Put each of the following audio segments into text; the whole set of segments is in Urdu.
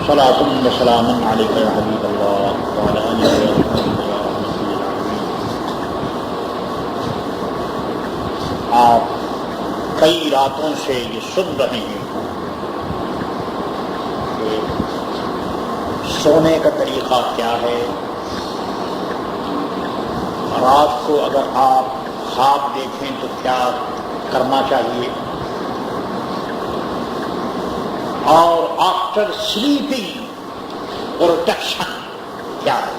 صلاۃ و سلام علیک یا حبیب اللہ وعلی آلہ وصحبہ یا رحمۃ العالمین۔ آپ کئی راتوں سے یہ سن رہے ہیں کہ سونے کا طریقہ کیا ہے۔ رات کو اگر آپ خواب دیکھیں تو کیا کرنا چاہیے، اور آفٹر سلیپنگ پروٹیکشن کیا ہے،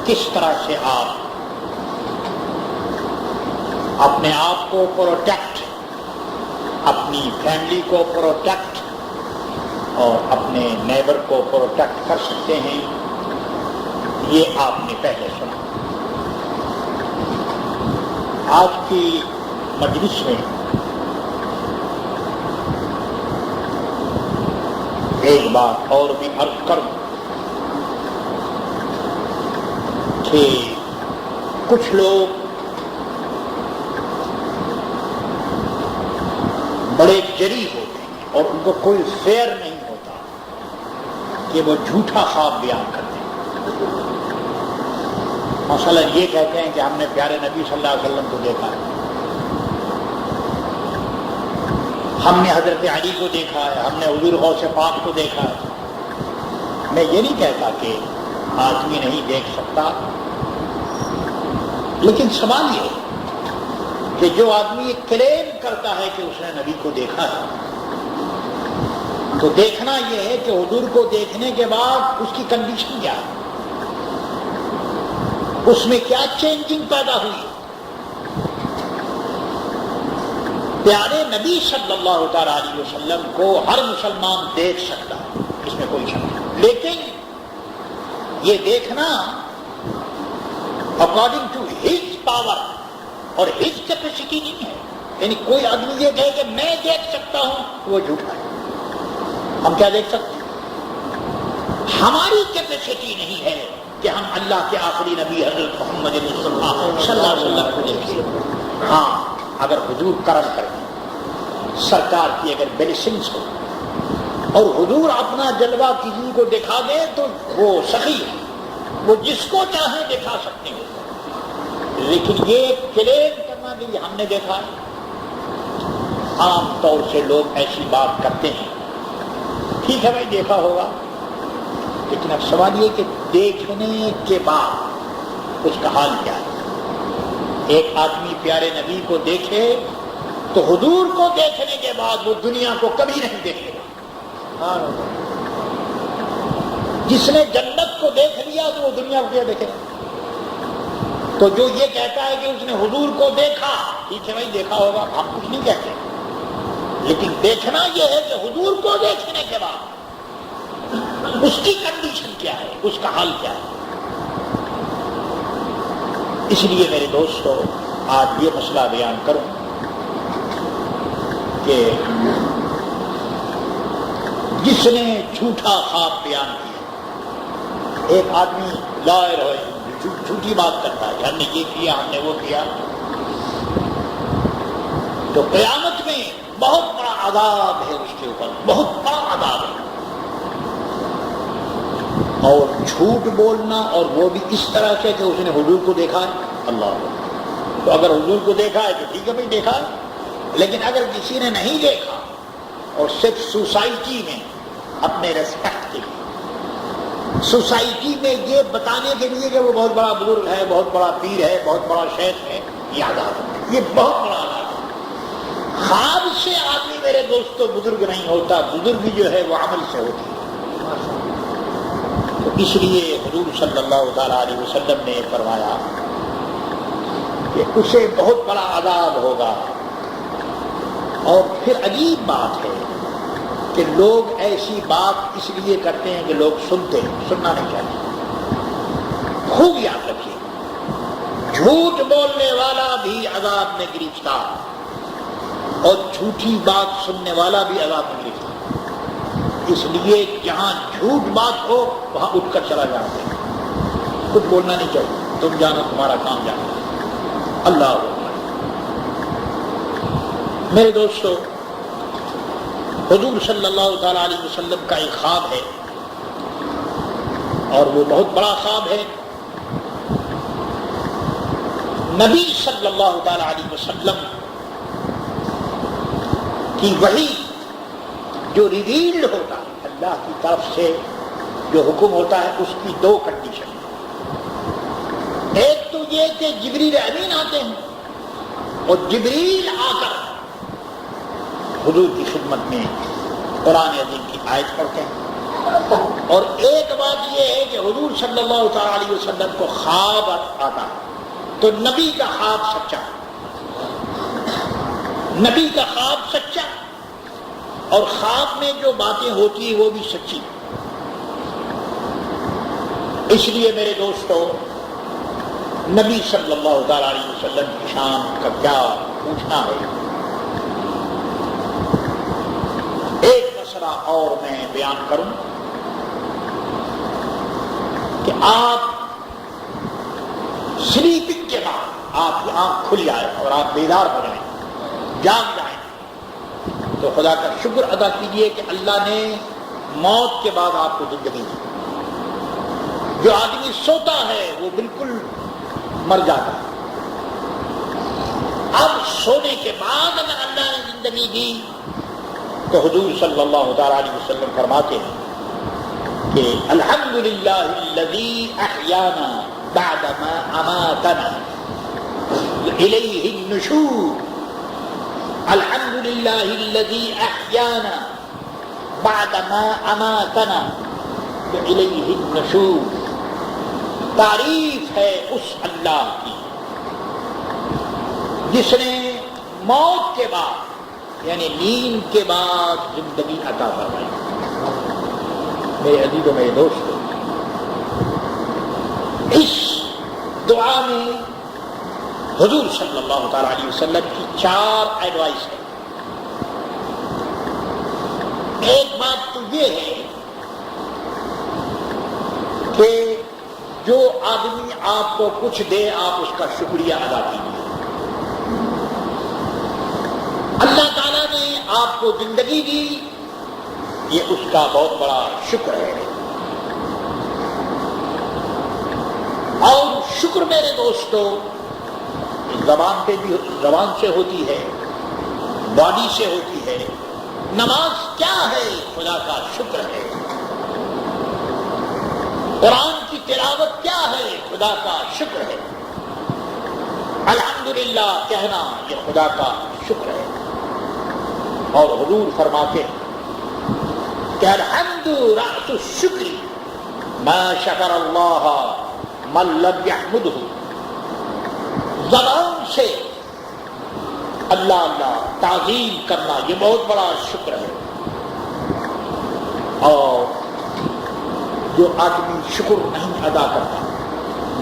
کس طرح سے آپ اپنے آپ کو پروٹیکٹ، اپنی فیملی کو پروٹیکٹ اور اپنے نیبر کو پروٹیکٹ کر سکتے ہیں، یہ آپ نے پہلے سنا۔ آج کی مجلس میں ایک بات اور بھی عرض کروں کہ کچھ لوگ بڑے جری ہوتے ہیں اور ان کو کوئی فیئر نہیں ہوتا کہ وہ جھوٹا خواب بیان کرتے ہیں۔ مثلا یہ کہتے ہیں کہ ہم نے پیارے نبی صلی اللہ علیہ وسلم کو دیکھا ہے، ہم نے حضرت علی کو دیکھا ہے، ہم نے حضور غوث پاک کو دیکھا ہے۔ میں یہ نہیں کہتا کہ آدمی نہیں دیکھ سکتا، لیکن سوال یہ ہے کہ جو آدمی یہ کلیم کرتا ہے کہ اس نے نبی کو دیکھا ہے، تو دیکھنا یہ ہے کہ حضور کو دیکھنے کے بعد اس کی کنڈیشن کیا ہے، اس میں کیا چینجنگ پیدا ہوئی۔ پیارے نبی صلی اللہ تعالی علیہ وسلم کو ہر مسلمان دیکھ سکتا ہے، اس میں کوئی شک نہیں، لیکن یہ دیکھنا اکارڈنگ ٹو ہز پاور اور ہز کیپیسٹی نہیں ہے۔ یعنی کوئی آدمی یہ کہے کہ میں دیکھ سکتا ہوں، وہ جھوٹا ہے۔ ہم کیا دیکھ سکتے ہیں؟ ہماری کیپیسٹی نہیں ہے کہ ہم اللہ کے آخری نبی حضرت محمد مصطفیٰ صلی اللہ علیہ وسلم کو دیکھیں۔ ہاں، اگر حضور کرم کریں، سرکار کی اگر بلیسنگز ہو اور حضور اپنا جلوہ کسی کو دکھا دے تو وہ سخی ہے، وہ جس کو چاہیں دکھا سکتے ہیں، لیکن یہ کلیم کرنا بھی ہم نے دیکھا ہے۔ عام طور سے لوگ ایسی بات کرتے ہیں، ٹھیک ہے بھائی دیکھا ہوگا، لیکن اب سوال یہ کہ دیکھنے کے بعد اس کا حال کیا ہے۔ ایک آدمی پیارے نبی کو دیکھے تو حضور کو دیکھنے کے بعد وہ دنیا کو کبھی نہیں دیکھے گا۔ جس نے جنت کو دیکھ لیا تو وہ دنیا کو کیا دیکھے گا؟ تو جو یہ کہتا ہے کہ اس نے حضور کو دیکھا، ٹھیک ہے بھائی دیکھا ہوگا، ہم کچھ نہیں کہتے، لیکن دیکھنا یہ ہے کہ حضور کو دیکھنے کے بعد اس کی کنڈیشن کیا ہے، اس کا حال کیا ہے۔ اس لیے میرے دوستو آج یہ مسئلہ بیان کروں کہ جس نے جھوٹا خواب بیان کیا، ایک آدمی لائر ہے، جھوٹی بات کرتا ہے کہ ہم نے یہ کیا، ہم نے وہ کیا، تو قیامت میں بہت بڑا عذاب ہے اس کے اوپر، بہت بڑا عذاب ہے۔ اور جھوٹ بولنا، اور وہ بھی اس طرح سے کہ اس نے حضور کو دیکھا ہے، اللہ، تو اگر حضور کو دیکھا ہے تو ٹھیک ہے بھائی دیکھا ہے، لیکن اگر کسی نے نہیں دیکھا اور صرف سوسائٹی میں اپنے ریسپیکٹ کے لیے، سوسائٹی میں یہ بتانے کے لیے کہ وہ بہت بڑا بزرگ ہے، بہت بڑا پیر ہے، بہت بڑا شیخ ہے، یہ عذاب ہے، یہ بہت بڑا عذاب ہے۔ خواب سے آدمی میرے دوستو بزرگ نہیں ہوتا، بزرگ جو ہے وہ عمل سے ہوتی ہے۔ تو اس لیے حضور صلی اللہ تعالی علیہ وسلم نے فرمایا کہ اسے بہت بڑا عذاب ہوگا۔ اور پھر عجیب بات ہے کہ لوگ ایسی بات اس لیے کرتے ہیں کہ لوگ سنتے ہیں، سننا نہیں چاہتے۔ خوب یاد رکھیے، جھوٹ بولنے والا بھی عذاب میں گرفتار، اور جھوٹی بات سننے والا بھی عذاب میں گرفتار۔ اس لیے جہاں جھوٹ بات ہو وہاں اٹھ کر چلا جاتے ہیں، کچھ بولنا نہیں چاہیے، تم جانا تمہارا کام جانا۔ اللہ اکبر۔ میرے دوستو، حضور صلی اللہ تعالی علیہ وسلم کا ایک خواب ہے اور وہ بہت بڑا خواب ہے. نبی صلی اللہ تعالی علیہ وسلم کی وحی جو ریویلڈ ہوتا ہے اللہ کی طرف سے جو حکم ہوتا ہے اس کی دو کنڈیشن. ایک تو یہ کہ جبریل امین آتے ہیں اور جبریل آ کر حضور کی خدمت میں قرآن عظیم کی آیت پڑھتے ہیں. اور ایک بات یہ ہے کہ حضور صلی اللہ تعالی علیہ وسلم کو خواب آتا ہے تو نبی کا خواب سچا، نبی کا خواب سچا اور خواب میں جو باتیں ہوتی ہیں وہ بھی سچی. اس لیے میرے دوستو نبی صلی اللہ تعالی علیہ وسلم کی شان کا کیا پوچھنا ہے. ایک مسئلہ اور میں بیان کروں کہ آپ سلیپنگ کے بعد آپ کی آنکھ کھل جائے اور آپ بیدار ہو جائیں، جاگ جائیں، تو خدا کا شکر ادا کیجئے کہ اللہ نے موت کے بعد آپ کو زندگی دی. جو آدمی سوتا ہے وہ بالکل مر جاتا ہے. اب سونے کے بعد اگر اللہ نے زندگی دی تو حضور صلی اللہ تعالی علیہ وسلم فرماتے ہیں کہ الحمدللہ الذی احیانا بعد ما اماتنا الیہ النشور. الحمدللہ الذی احیانا بعد ما اماتنا الیہ النشور. تعریف ہے اس اللہ کی جس نے موت کے بعد یعنی نیند کے بعد زندگی عطا فرمائی. میرے عزیزوں میرے دوستوں، اس دعا میں حضور صلی اللہ تعالی علیہ وسلم کی 4 ایڈوائس ہے. ایک بات تو یہ ہے کہ جو آدمی آپ کو کچھ دے آپ اس کا شکریہ ادا کیجیے. اللہ تعالیٰ نے آپ کو زندگی دی، یہ اس کا بہت بڑا شکر ہے. اور شکر میرے دوستو زبان سے ہوتی ہے، باڈی سے ہوتی ہے. نماز کیا ہے؟ خدا کا شکر ہے. قرآن کی تلاوت کیا ہے؟ خدا کا شکر ہے. الحمدللہ کہنا یہ خدا کا شکر ہے. اور حضور فرماتے ہیں کہ الحمد رأس الشکر ما شکر اللہ من لم یحمدہ. زبان سے اللہ اللہ تعظیم کرنا یہ بہت بڑا شکر ہے. اور جو آدمی شکر نہیں ادا کرتا،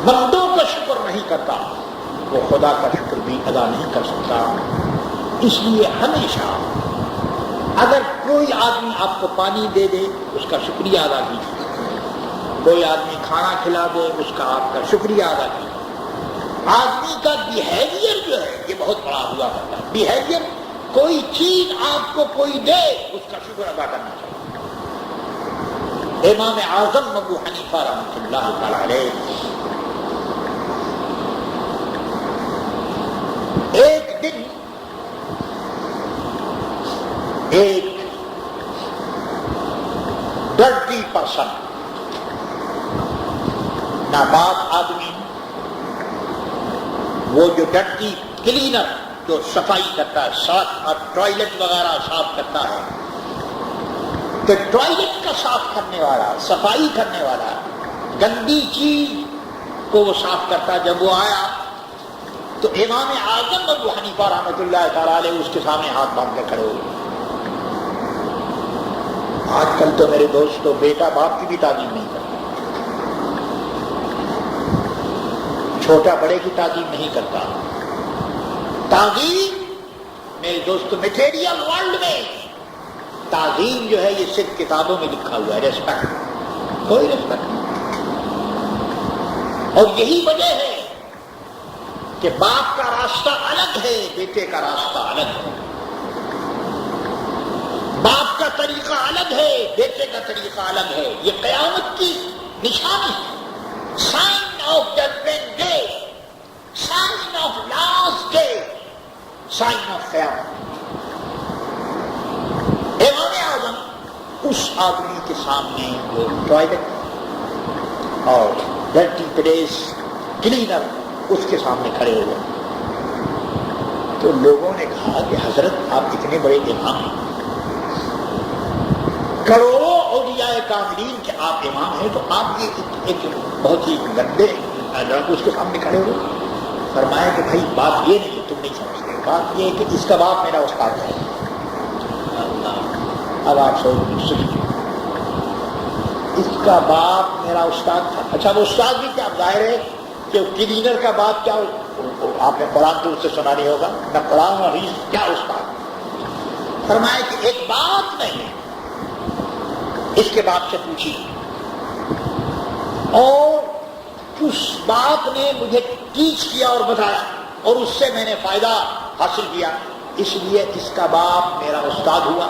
بندوں کا شکر نہیں کرتا، وہ خدا کا شکر بھی ادا نہیں کر سکتا. اس لیے ہمیشہ اگر کوئی آدمی آپ کو پانی دے دے اس کا شکریہ ادا کیجیے، کوئی آدمی کھانا کھلا دے اس کا آپ کا شکریہ ادا کیجیے. آدمی کا بیہیویئر جو ہے یہ بہت بڑا ہوا کرتا ہے. بیہیویئر، کوئی چیز آپ کو کوئی دے اس کا شکر ادا کرنا چاہیے. امام اعظم ابو حنیفہ رحمۃ اللہ تعالی علیہ ایک دن ایک ڈرٹی پرسن، ناپاک آدمی، وہ جو ڈرٹی کلینر جو صفائی کرتا ہے، سڑک اور ٹوائلٹ وغیرہ صاف کرتا ہے، تو ٹوائلٹ کا صاف کرنے والا، صفائی کرنے والا، گندی چیز کو وہ صاف کرتا. جب وہ آیا تو امام اعظم ابو حنیفہ رحمۃ اللہ تعالی علیہ اس کے سامنے ہاتھ باندھ کر کھڑے ہوئے. آج کل تو میرے دوستو بیٹا باپ کی بھی تعظیم نہیں کرتا، چھوٹا بڑے کی تعظیم نہیں کرتا. تعظیم میرے دوستو میٹیریل ورلڈ میں تعظیم جو ہے یہ صرف کتابوں میں لکھا ہوا ہے. ریسپیکٹ، کوئی ریسپیکٹ نہیں. اور یہی وجہ ہے کہ باپ کا راستہ الگ ہے، بیٹے کا راستہ الگ ہے. باپ کا طریقہ الگ ہے، بیٹے کا طریقہ الگ ہے. یہ قیامت کی نشانی ہے، sign of judgment day, sign of last day, sign of قیامت۔ امام اعظم اس آدمی کے سامنے جو ٹوائلٹ اور ڈرٹی پلیس کلینر اس کے سامنے کھڑے ہوئے، تو لوگوں نے کہا کہ حضرت آپ اتنے بڑے امام ہیں، کروڑوں اولیاء کاملین کے آپ امام ہیں، تو آپ یہ ایک بہت ہی گندے لڑکے اس کے سامنے کھڑے ہوئے۔ فرمایا کہ بھائی بات یہ نہیں، تم نہیں سمجھتے، بات یہ ہے کہ اس کا باپ میرا استاد ہے۔ اب آپ سنیے، اس کا باپ میرا استاد تھا۔ اچھا وہ استاد بھی کیا، ظاہر ہے کہ کلینر کا باپ کیا، آپ نے قرآن تو اس سے سنا نہیں ہوگا نہ، قرآن اور حدیث کیا استاد۔ فرمایا کہ ایک بات نہیں ہے، اس کے باپ سے پوچھی، اور اس باپ نے مجھے ٹیچ کیا اور بتایا، اور اس سے میں نے فائدہ حاصل کیا، اس لیے اس کا باپ میرا استاد ہوا،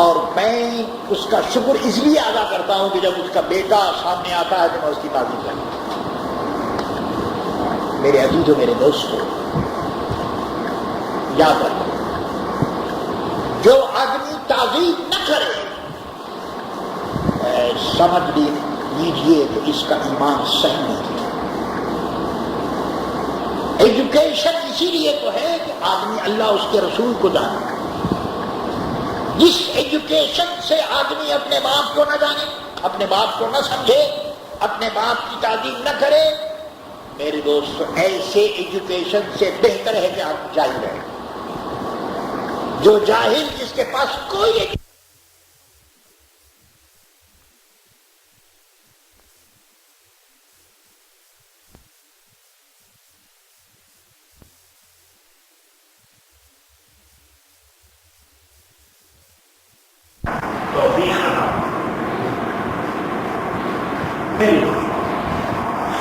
اور میں اس کا شکر اس لیے ادا کرتا ہوں کہ جب اس کا بیٹا سامنے آتا ہے تو میں اس کی تعریف کرتا ہوں۔ میرے عزیز و میرے دوستو، یاد رکھو، جو آدمی تعظیم نہ کرے سمجھ لیجیے کہ اس کا ایمان صحیح نہیں ہے۔ ایجوکیشن اسی لیے تو ہے کہ آدمی اللہ اس کے رسول کو جانے۔ جس ایجوکیشن سے آدمی اپنے باپ کو نہ جانے، اپنے باپ کو نہ سمجھے، اپنے باپ کی تعظیم نہ کرے، میرے دوستو ایسے ایجوکیشن سے بہتر ہے کہ آپ جاہل رہیں۔ جو جاہل، جس کے پاس کوئی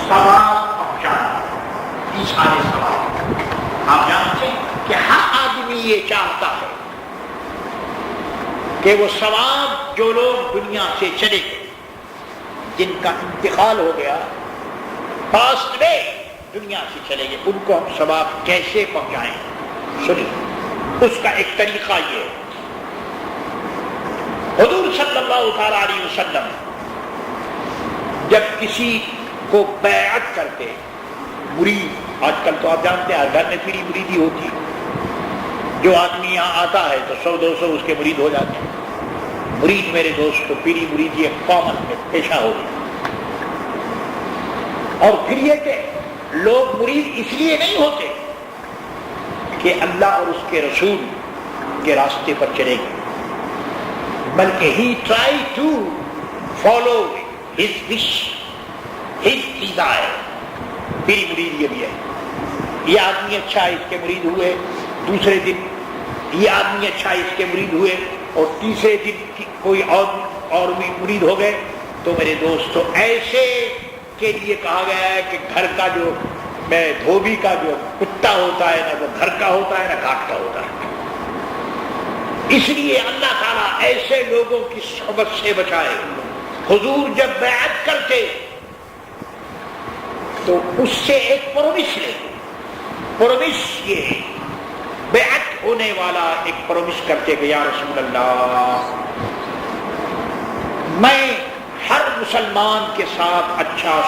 سوال پہنچانا، سارے سوال آپ جانتے ہیں کہ ہر آدمی یہ چاہتا ہے کہ وہ ثواب جو لوگ دنیا سے چلے گئے، جن کا انتقال ہو گیا، پاسٹ میں دنیا سے چلے گئے، ان کو ہم ثواب کیسے پہنچائیں۔ سنیے، اس کا ایک طریقہ یہ ہے، حضور صلی اللہ تعالی علیہ وسلم جب کسی کو بیعت کرتے، مرید، آج کل تو آپ جانتے ہیں ہر گھر میں پیری مریدی ہوتی ہے، جو آدمی یہاں آتا ہے تو 100-200 اس کے مرید ہو جاتے ہیں۔ مرید میرے دوست کو پیری مریدی ایک کامن پیشہ ہو گیا۔ اور پھر یہ کہ لوگ مرید اس لیے نہیں ہوتے کہ اللہ اور اس کے رسول کے راستے پر چلے گئے، بلکہ ہی try to follow his wish, his desire. پیری مرید یہ بھی ہے، یہ آدمی اچھا ہے اس کے مرید ہوئے، دوسرے دن یہ آدمی اچھا ہے اس کے مرید ہوئے، اور تیسرے دن کوئی اور بھی مرید ہو گئے۔ تو میرے دوستو ایسے کے لیے کہا گیا ہے کہ گھر کا جو دھوبی کا جو کتا ہوتا ہے، نہ وہ گھر کا ہوتا ہے نہ گھاٹ کا ہوتا ہے۔ اس لیے اللہ تعالیٰ ایسے لوگوں کی صحبت سے بچائے۔ حضور جب بیعت کرتے تو اس سے ایک پرومس لے، پرومس یہ بیعت ہونے والا ایک پرومس کرتے کہ یا رسول اللہ، میں ہر مسلمان کے ساتھ اچھا